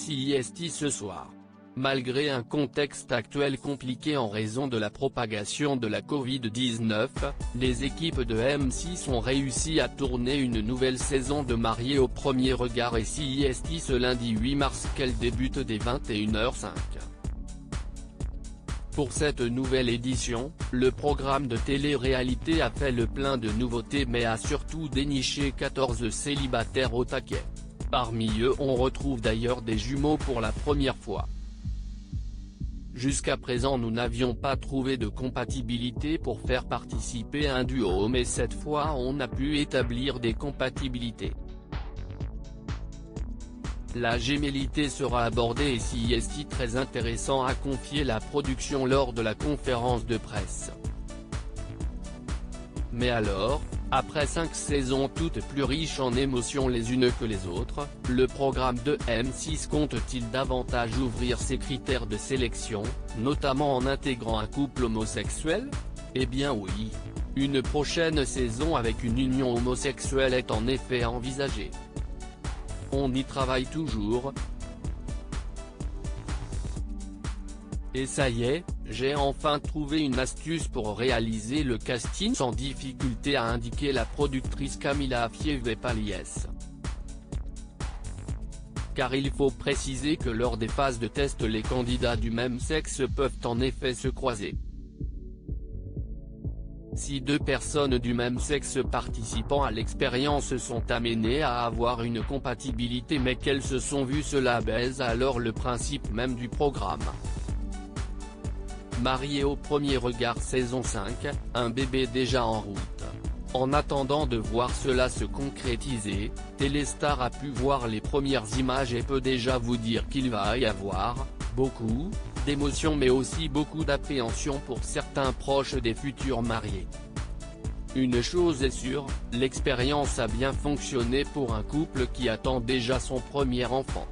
CIST ce soir. Malgré un contexte actuel compliqué en raison de la propagation de la Covid-19, les équipes de M6 ont réussi à tourner une nouvelle saison de Mariés au premier regard et CIST ce lundi 8 mars qu'elle débute dès 21h05. Pour cette nouvelle édition, le programme de télé-réalité a fait le plein de nouveautés mais a surtout déniché 14 célibataires au taquet. Parmi eux on retrouve d'ailleurs des jumeaux pour la première fois. Jusqu'à présent nous n'avions pas trouvé de compatibilité pour faire participer un duo mais cette fois on a pu établir des compatibilités. La gémellité sera abordée et CIST très intéressant a confié la production lors de la conférence de presse. Mais alors, après 5 saisons toutes plus riches en émotions les unes que les autres, le programme de M6 compte-t-il davantage ouvrir ses critères de sélection, notamment en intégrant un couple homosexuel? Eh bien oui. Une prochaine saison avec une union homosexuelle est en effet envisagée. On y travaille toujours. Et ça y est, j'ai enfin trouvé une astuce pour réaliser le casting sans difficulté, a indiqué la productrice Camila Fieve-Paliès. Car il faut préciser que lors des phases de test les candidats du même sexe peuvent en effet se croiser. Si deux personnes du même sexe participant à l'expérience sont amenées à avoir une compatibilité mais qu'elles se sont vues cela baise alors le principe même du programme. Mariés au premier regard saison 5, un bébé déjà en route. En attendant de voir cela se concrétiser, Téléstar a pu voir les premières images et peut déjà vous dire qu'il va y avoir beaucoup d'émotions mais aussi beaucoup d'appréhension pour certains proches des futurs mariés. Une chose est sûre, l'expérience a bien fonctionné pour un couple qui attend déjà son premier enfant.